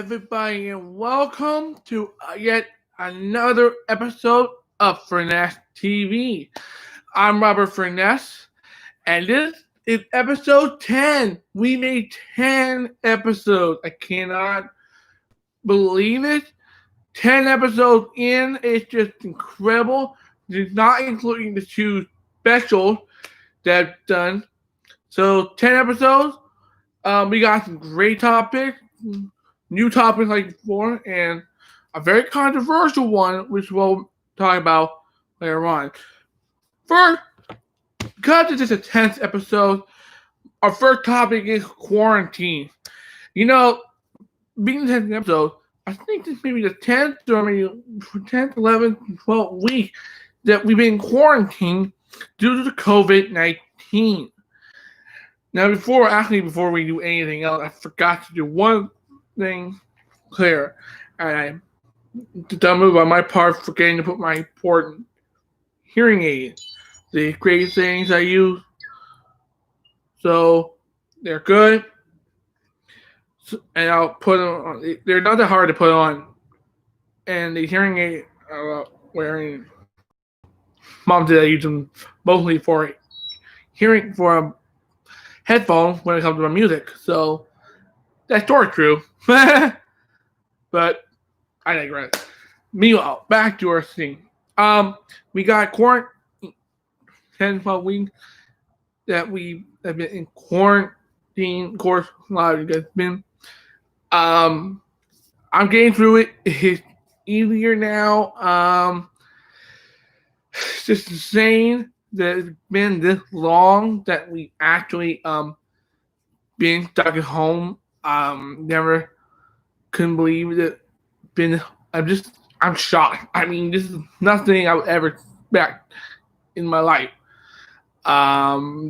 everybody, and welcome to yet another episode of Furness TV. I'm Robert Furness, and this is episode 10. We made 10 episodes. I cannot believe it. 10 episodes in, it's just incredible. It's not including the two specials that I've done. So, 10 episodes. We got some great topics, new topics like before, and a very controversial one, which we'll talk about later on. First, because this is a 10th episode, our first topic is quarantine. You know, being the 10th episode, I think this may be the 10th or maybe 10th, 11th, 12th week that we've been quarantined due to the COVID-19. Now, before we do anything else, I forgot to do one thing clear. And I did a move on my part, forgetting to put my important hearing aids. The great things I use. So, they're good. And I'll put them on. They're not that hard to put on. And the hearing aid I'm wearing, Mom did I use them mostly for hearing, for headphones when it comes to my music. So that story's true. But I digress. Meanwhile, back to our thing. We got quarantine 10, 12 weeks that we have been in quarantine. Of course, a lot of you guys have been. I'm getting through it. It's easier now. It's just insane that it's been this long that we actually been stuck at home. Never couldn't believe it. I'm shocked. I mean, this is nothing I would ever expect in my life.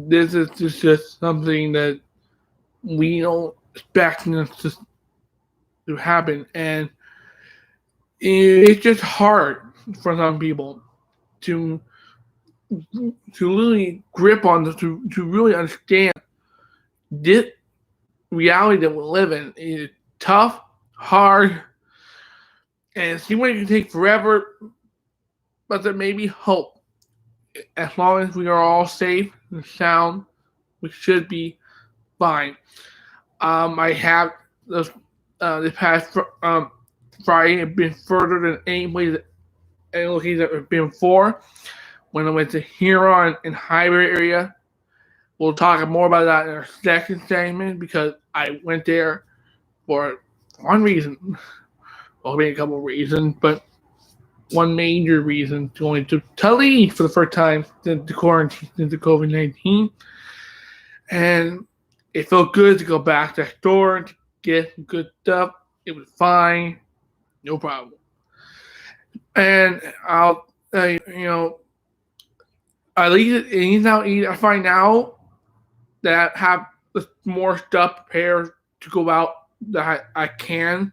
This is just something that we don't expect to happen, and it's just hard for some people to really grip on this, to really understand this reality that we live in. Is tough, hard, and it seems like it can take forever, but there may be hope. As long as we are all safe and sound, we should be fine. I have this past Friday have been further than any location that I've been before. When I went to Huron and Highbury area, we'll talk more about that in our second segment because I went there for one reason. Well, maybe a couple of reasons, but one major reason going to leave for the first time since the quarantine, since the COVID-19. And it felt good to go back to the store and to get some good stuff. It was fine. No problem. And I'll, at least I find out that I have more stuff prepared to go out that I can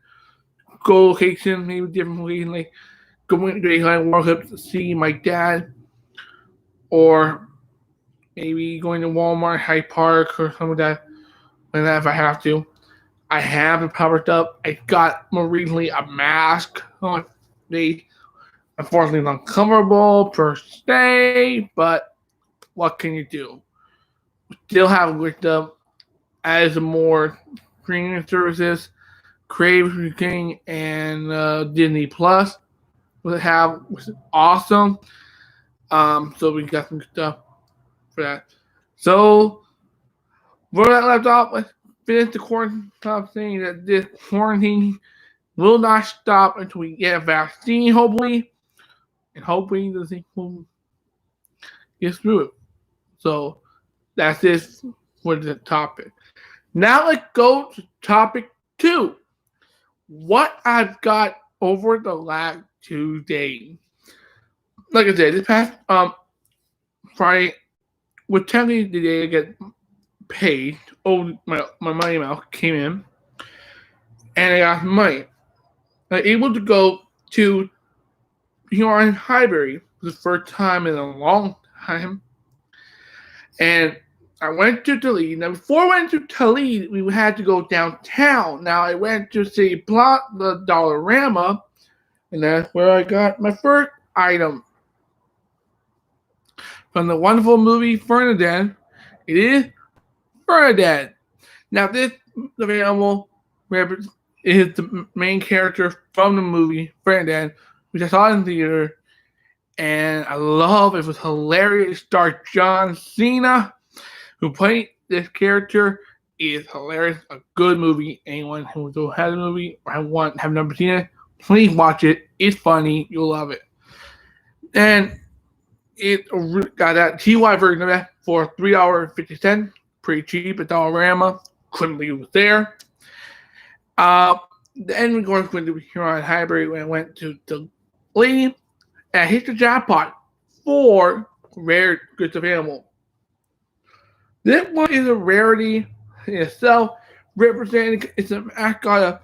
go location, maybe different location, like going to a World Cup to see my dad, or maybe going to Walmart, Hyde Park, or something like that. And that if I have to. I have it powered up. I got more recently a mask. They unfortunately not comfortable per se, but what can you do? Still have with them as more streaming services, Crave King and Disney Plus will have, which is awesome. So we got some stuff for that. So where that left off, let's finish the quarantine top saying that this quarantine will not stop until we get a vaccine, hopefully. And hopefully the thing will get through it. So that's it for the topic. Now let's go to topic 2. What I've got over the last 2 days. Like I said, this past Friday was technically the day I get paid. Oh, my money amount came in, and I got money. I was able to go to Huron Highbury for the first time in a long time, and I went to Toledo. Now, before I went to Toledo, we had to go downtown. Now, I went to see the Dollarama, and that's where I got my first item from the wonderful movie Furness. It is Furness. Now, this animal is the main character from the movie Furness, which I saw in theater, and I love it. It was hilarious. It starred John Cena, who played this character. Is hilarious. A good movie. Anyone who has a movie or have never seen it, please watch it. It's funny. You'll love it. And it got that TY version of that for $3.50. Pretty cheap at Dollarama. Couldn't believe it was there. Then we went to Huron Highbury when I went to the lady and I hit the jackpot for rare goods available. This one is a rarity in itself, representing got a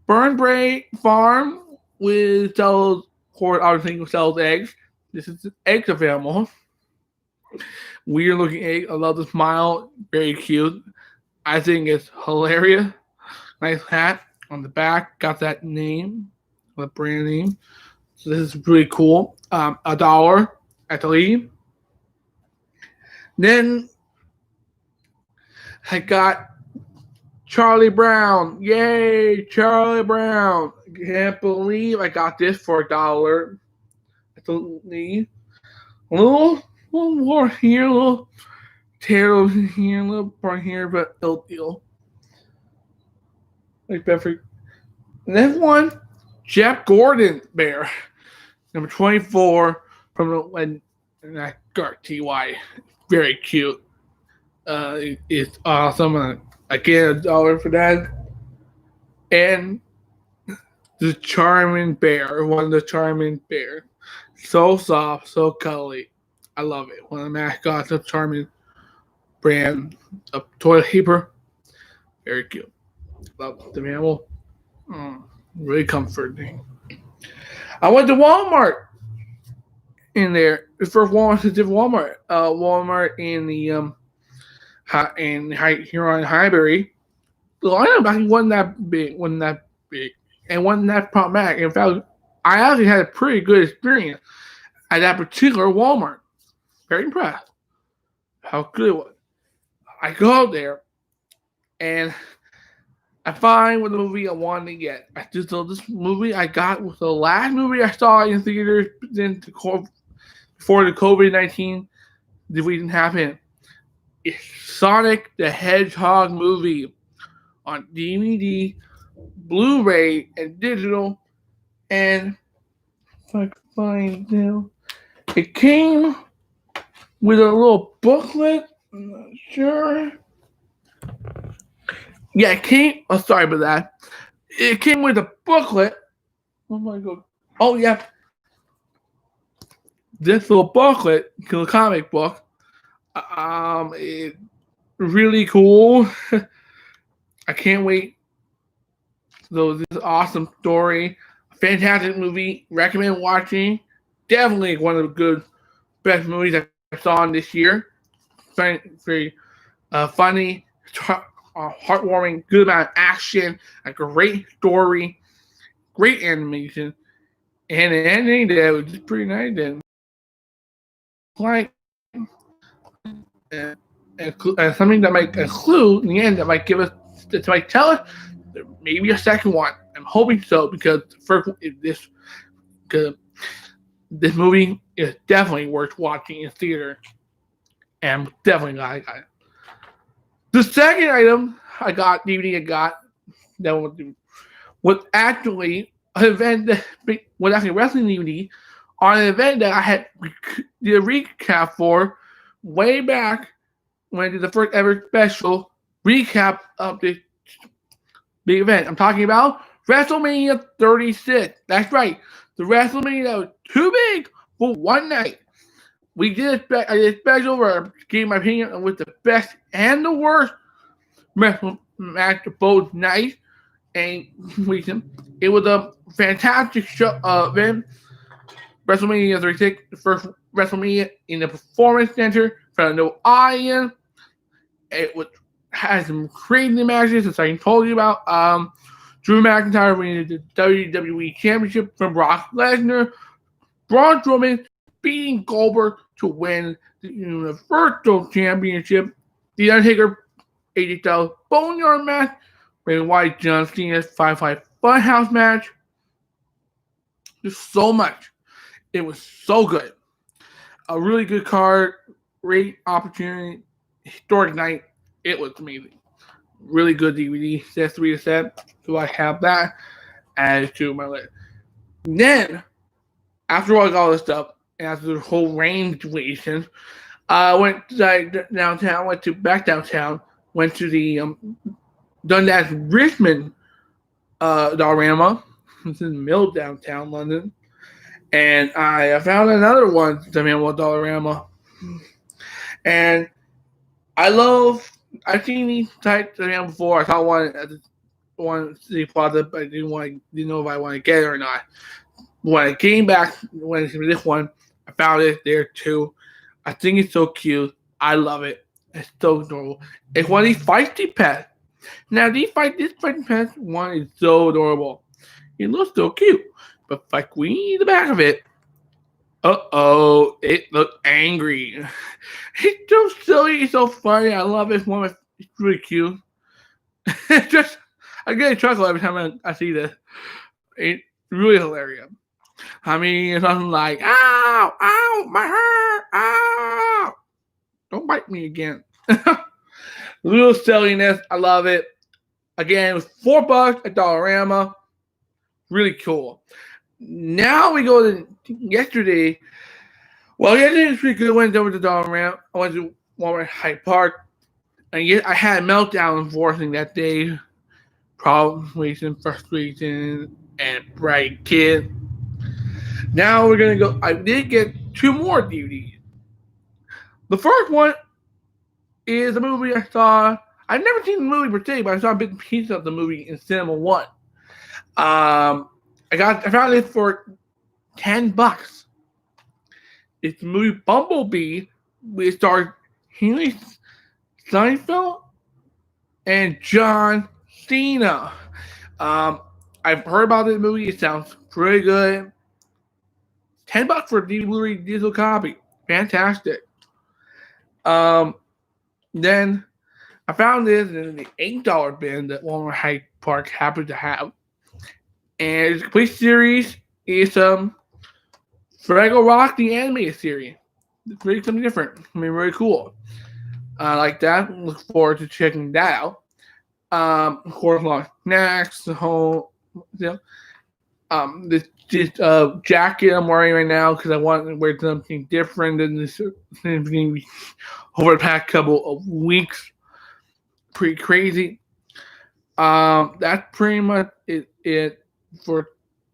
Burnbrae farm with sells, or obviously sells eggs. This is eggs available. Weird looking egg. I love the smile. Very cute. I think it's hilarious. Nice hat on the back. Got that name, the brand name. So this is really cool. $1 at the lead. Then I got Charlie Brown. Yay, Charlie Brown. Can't believe I got this for $1 at the lead. A little more here, a little tear here, a little part here, but no deal. Like Bedford. And then one, Jeff Gordon bear, number 24 from the when I got TY. Very cute. It's awesome. I get $1 for that. And the Charming Bear, one of the Charming Bears. So soft, so cuddly. I love it. One of the mascots of Charming brand of toilet paper. Very cute. Love the animal. Really comforting. I went to Walmart in there. The first Walmart is Walmart. Walmart in the here on Highbury. The lineup actually wasn't that big, and wasn't that problematic. In fact, I actually had a pretty good experience at that particular Walmart. Very impressed how good it was. I go out there and I find what the movie I wanted to get. So this movie I got was the last movie I saw in theaters before the COVID-19 that we didn't have in. It's Sonic the Hedgehog movie on DVD, Blu-ray, and digital. And if I can find it, it came with a little booklet. I'm not sure. Yeah, it came. Oh, sorry about that. It came with a booklet. Oh my god. Oh yeah. This little booklet, the comic book. It's really cool. I can't wait. So this is an awesome story. Fantastic movie. Recommend watching. Definitely one of the good, best movies I saw this year. Very funny, heartwarming, good amount of action, a great story, great animation, and the ending that was just pretty nice. And like and something that might include in the end that might give us, that might tell us maybe a second one. I'm hoping so, because the first one is this movie is definitely worth watching in theater, and definitely got it. The second item I got, DVD I got, that was actually an event that was actually a wrestling DVD on an event that I had did a recap for way back when I did the first ever special recap of this big event. I'm talking about WrestleMania 36. That's right. The WrestleMania that was too big for one night. I did a special where I gave my opinion on with the best and the worst wrestling match of both nights and weekend. It was a fantastic show event. WrestleMania 36, the first WrestleMania in the Performance Center, in front of no audience. It was had some crazy matches, as I told you about. Drew McIntyre winning the WWE Championship from Brock Lesnar. Braun Strowman beating Goldberg to win the Universal Championship. The Undertaker AJ Styles Boneyard match. Bray Wyatt John Cena's 5-5 Funhouse match. Just so much. It was so good. A really good card. Great opportunity. Historic night. It was amazing. Really good DVD. Set 3 set. So I have that added to my list. Then, after all this stuff, and after the whole rain situation, I went downtown, back downtown, went to the Dundas Richmond Dollarama. It's in the middle of downtown London. And I found another one, the Dollarama. And I've seen these types of animals before. I saw one at the City Plaza, but I didn't know if I want to get it or not. When I came back, when I came to this one, I found it there too. I think it's so cute. I love it. It's so adorable. It's one of these feisty pets. Now, this feisty pet one is so adorable. It looks so cute. But if I squeeze the back of it, it looks angry. It's so silly. It's so funny. I love it. It's really cute. I get a chuckle every time I see this. It's really hilarious. I mean, it's something like, ow, my hair, ow. Don't bite me again. Little silliness. I love it. Again, it was $4 at Dollarama. Really cool. Now we go to yesterday. Well, yesterday was pretty good. I went over to Dollarama. I went to Walmart Hyde Park. And yet I had a meltdown, unfortunately, that day. Problems, frustration, and bright kid. Now we're going to go. I did get 2 more DVDs. The first one is a movie I saw. I've never seen the movie per se, but I saw a big piece of the movie in Cinema One. I found it for $10. It's the movie Bumblebee, which stars Haley Steinfeld and John Cena. I've heard about this movie. It sounds pretty good. $10 for a Blu-ray digital copy. Fantastic. Then I found this in the $8 bin that Walmart Hyde Park happened to have. And it's a complete series. It's Fraggle Rock, the animated series. It's really something different. I mean, really cool. I like that. Look forward to checking that out. Of course, a lot of snacks, the whole, this jacket I'm wearing right now because I want to wear something different than this over the past couple of weeks. Pretty crazy. That's pretty much it for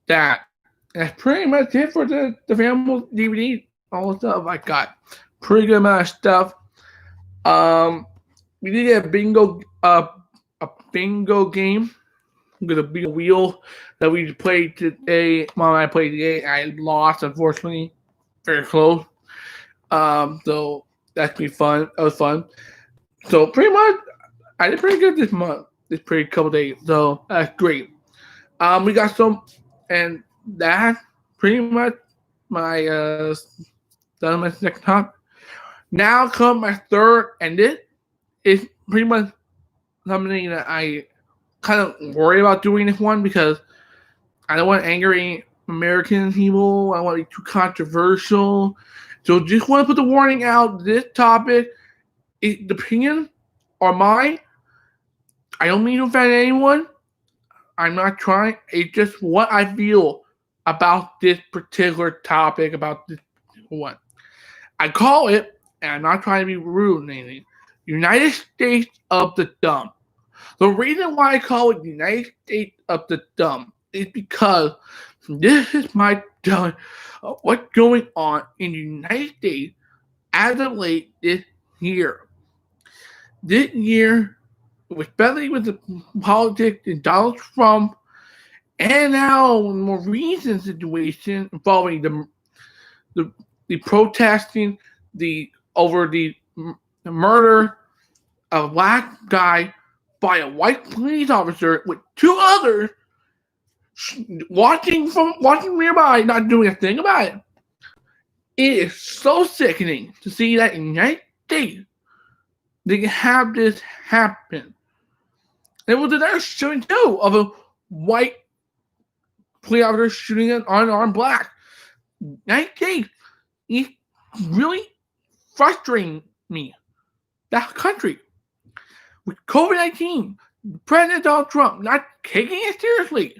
that. That's pretty much it for the family DVD. All the stuff I got. Pretty good amount of stuff. We did get a bingo game with a big wheel that we played today. Mom and I played today. I lost, unfortunately. Very close. So that's be fun. That was fun. So pretty much, I did pretty good this month. This pretty couple days. So that's great. We got some, and that pretty much my done my second top. Now come my third, and this is pretty much something that I kind of worry about doing this one because I don't want angry American people. I don't want to be too controversial. So just want to put the warning out. This topic, the opinion are mine. I don't mean to offend anyone. I'm not trying. It's just what I feel about this particular topic, about this one. I call it, and I'm not trying to be rude or anything, United States of the Dumb. The reason why I call it United States of the Dumb is because this is my telling of what's going on in the United States as of late this year. This year, especially with the politics and Donald Trump, and now more recent situation involving the protesting, over the murder a black guy by a white police officer with two others watching nearby, not doing a thing about it. It is so sickening to see that in the United States they can have this happen. There was another shooting too of a white police officer shooting an unarmed black. United States is really frustrating me. That country with COVID-19, President Donald Trump not taking it seriously.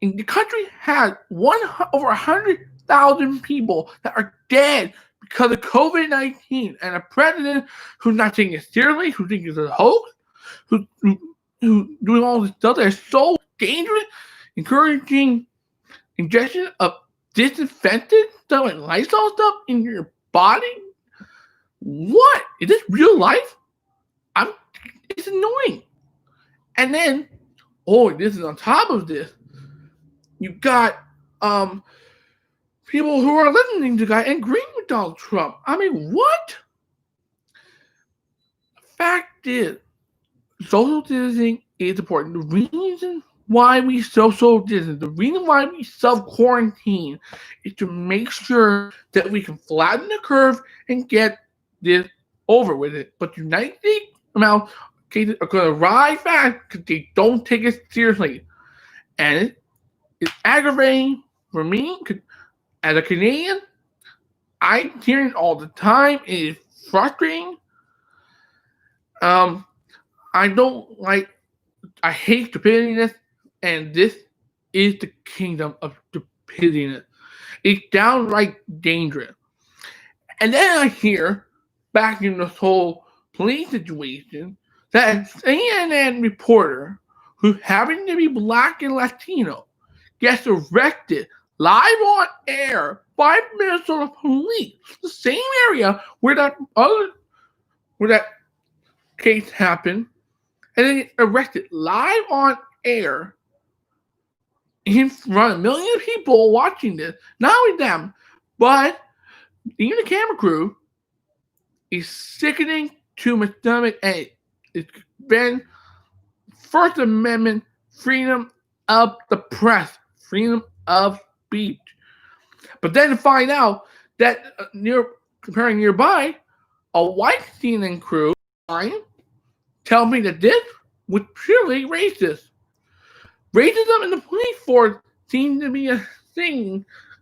And the country has over 100,000 people that are dead because of COVID-19, and a president who's not taking it seriously, who thinks it's a hoax, who's doing all this stuff that is so dangerous, encouraging injection of disinfectant stuff and Lysol stuff in your body. What? Is this real life? It's annoying. And then, this is on top of this. You got people who are listening to the guy and agreeing with Donald Trump. I mean, what? The fact is, social distancing is important. The reason why we social distance, the reason why we self-quarantine is to make sure that we can flatten the curve and get this over with it. But the United States amount cases are going to rise fast because they don't take it seriously. And it's aggravating for me as a Canadian. I hear it all the time. It is frustrating. I hate stupidity, and this is the kingdom of stupidity. It's downright dangerous. And then I hear, back in this whole police situation, that a CNN reporter who happened to be black and Latino gets arrested live on air by Minnesota police, the same area where that case happened, and then gets arrested live on air in front of millions of people watching this. Not only them, but even the camera crew is sickening to my stomach, and it's been First Amendment freedom of the press, freedom of speech. But then to find out that comparing nearby, a white CNN crew tell me that this was purely racist. Racism in the police force seems to be a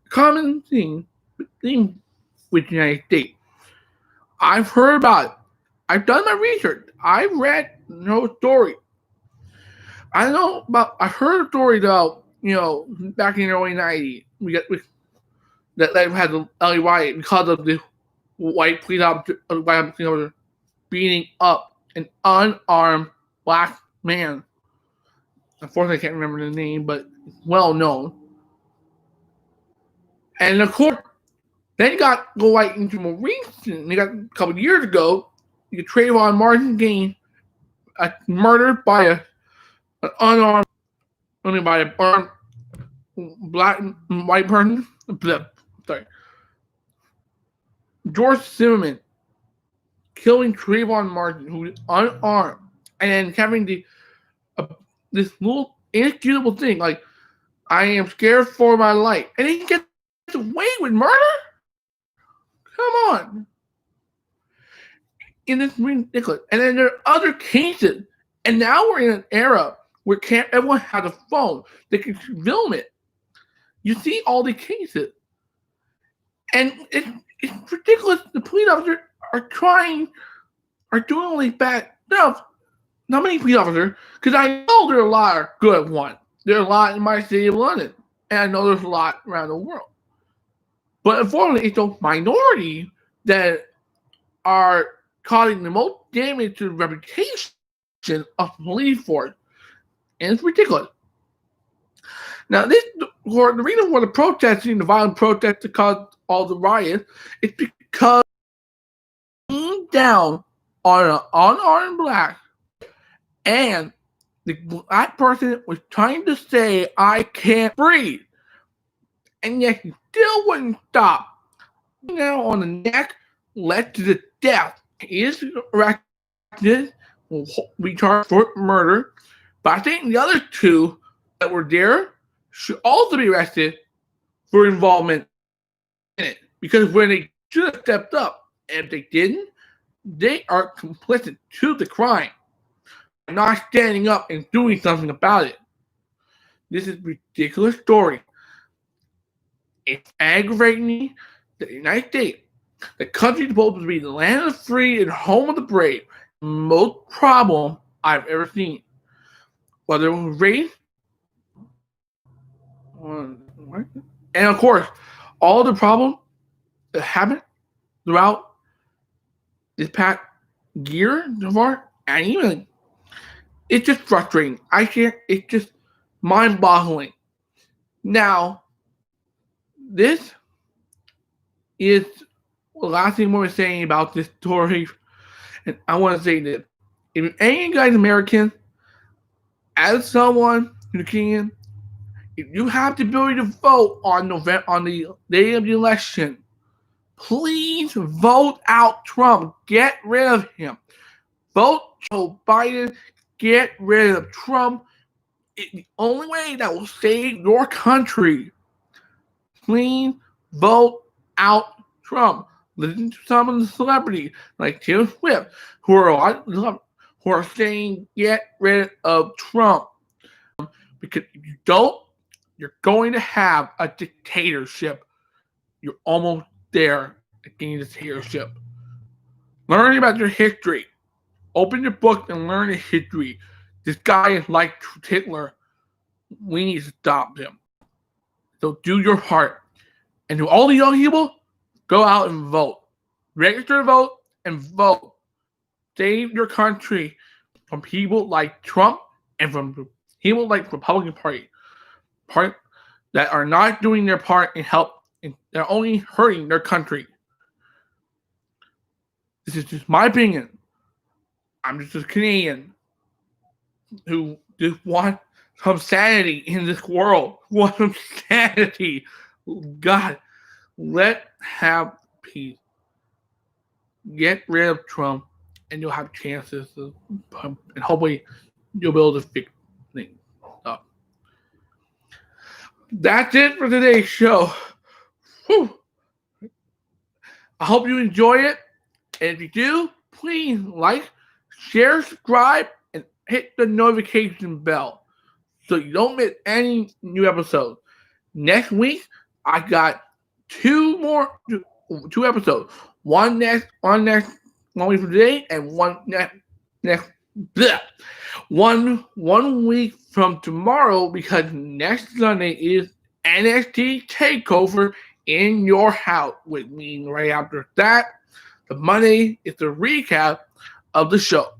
common thing with the United States. I've heard about it. I've done my research. I've read no story. I heard a story about, back in the early 90s, that had the LA riot because of the white police officer beating up an unarmed black man. Unfortunately, I can't remember the name, but it's well known. And of course, then go right into more recent. They got a couple of years ago, you get Trayvon Martin Gaines murdered by an unarmed, by an armed black and white person. Sorry. George Zimmerman killing Trayvon Martin, who is unarmed, and then having this little inexcusable thing like, I am scared for my life, and he gets away with murder. Come on. In this ridiculous. And then there are other cases. And now we're in an era where everyone has a phone. They can film it. You see all the cases. And it's ridiculous. The police officers are doing all these bad stuff. Not many police officers, because I know there are a lot of good ones. There are a lot in my city of London. And I know there's a lot around the world. But unfortunately, it's a minority that are causing the most damage to the reputation of the police force. And it's ridiculous. Now, the reason for the protesting, the violent protests that caused all the riots, is because being down on an unarmed black, and the black person was trying to say, I can't breathe. And yet he still wouldn't stop. Now on the neck led to the death. He is arrested this will be charged for murder. But I think the other two that were there should also be arrested for involvement in it. Because when they should have stepped up, and if they didn't, they are complicit to the crime, not standing up and doing something about it. This is a ridiculous story. It's aggravating that the United States, the country supposed to be the land of the free and home of the brave, most problem I've ever seen. Whether it was race, and of course, all the problems that happened throughout this past year so far, and even it's just frustrating. It's just mind-boggling. Now, this is the last thing we're saying about this story, and I want to say this: if any guys American, as someone who can, if you have the ability to vote on the day of the election, please vote out Trump. Get rid of him. Vote Joe Biden. Get rid of Trump. It's the only way that will save your country. Please vote out Trump. Listen to some of the celebrities like Taylor Swift who are saying get rid of Trump. Because if you don't, you're going to have a dictatorship. You're almost there getting a dictatorship. Learn about your history. Open your book and learn the history. This guy is like Hitler. We need to stop him. So do your part. And to all the young people, go out and vote. Register to vote and vote. Save your country from people like Trump and from people like the Republican Party that are not doing their part in help, and they're only hurting their country. This is just my opinion. I'm just a Canadian who just want some sanity in this world. Want some sanity. God, let have peace. Get rid of Trump, and you'll have chances to, and hopefully you'll be able to fix things up. That's it for today's show. Whew. I hope you enjoy it. And if you do, please like, share, subscribe, and hit the notification bell so you don't miss any new episodes. Next week, I got two episodes. One week from today, and one week from tomorrow, because next Sunday is NXT TakeOver in your house. With me right after that, the Monday is the recap of the show.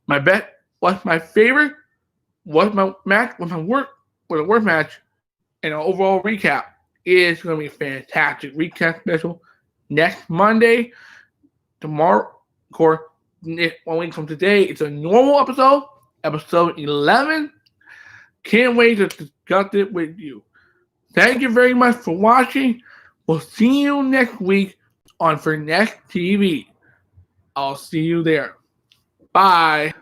My bet, what's my favorite, what's my match, what's my worst match, and an overall recap is going to be a fantastic recap special next Monday. Tomorrow, of course, 1 week from today, it's a normal episode 11. Can't wait to discuss it with you. Thank you very much for watching. We'll see you next week on Furness TV. I'll see you there. Bye.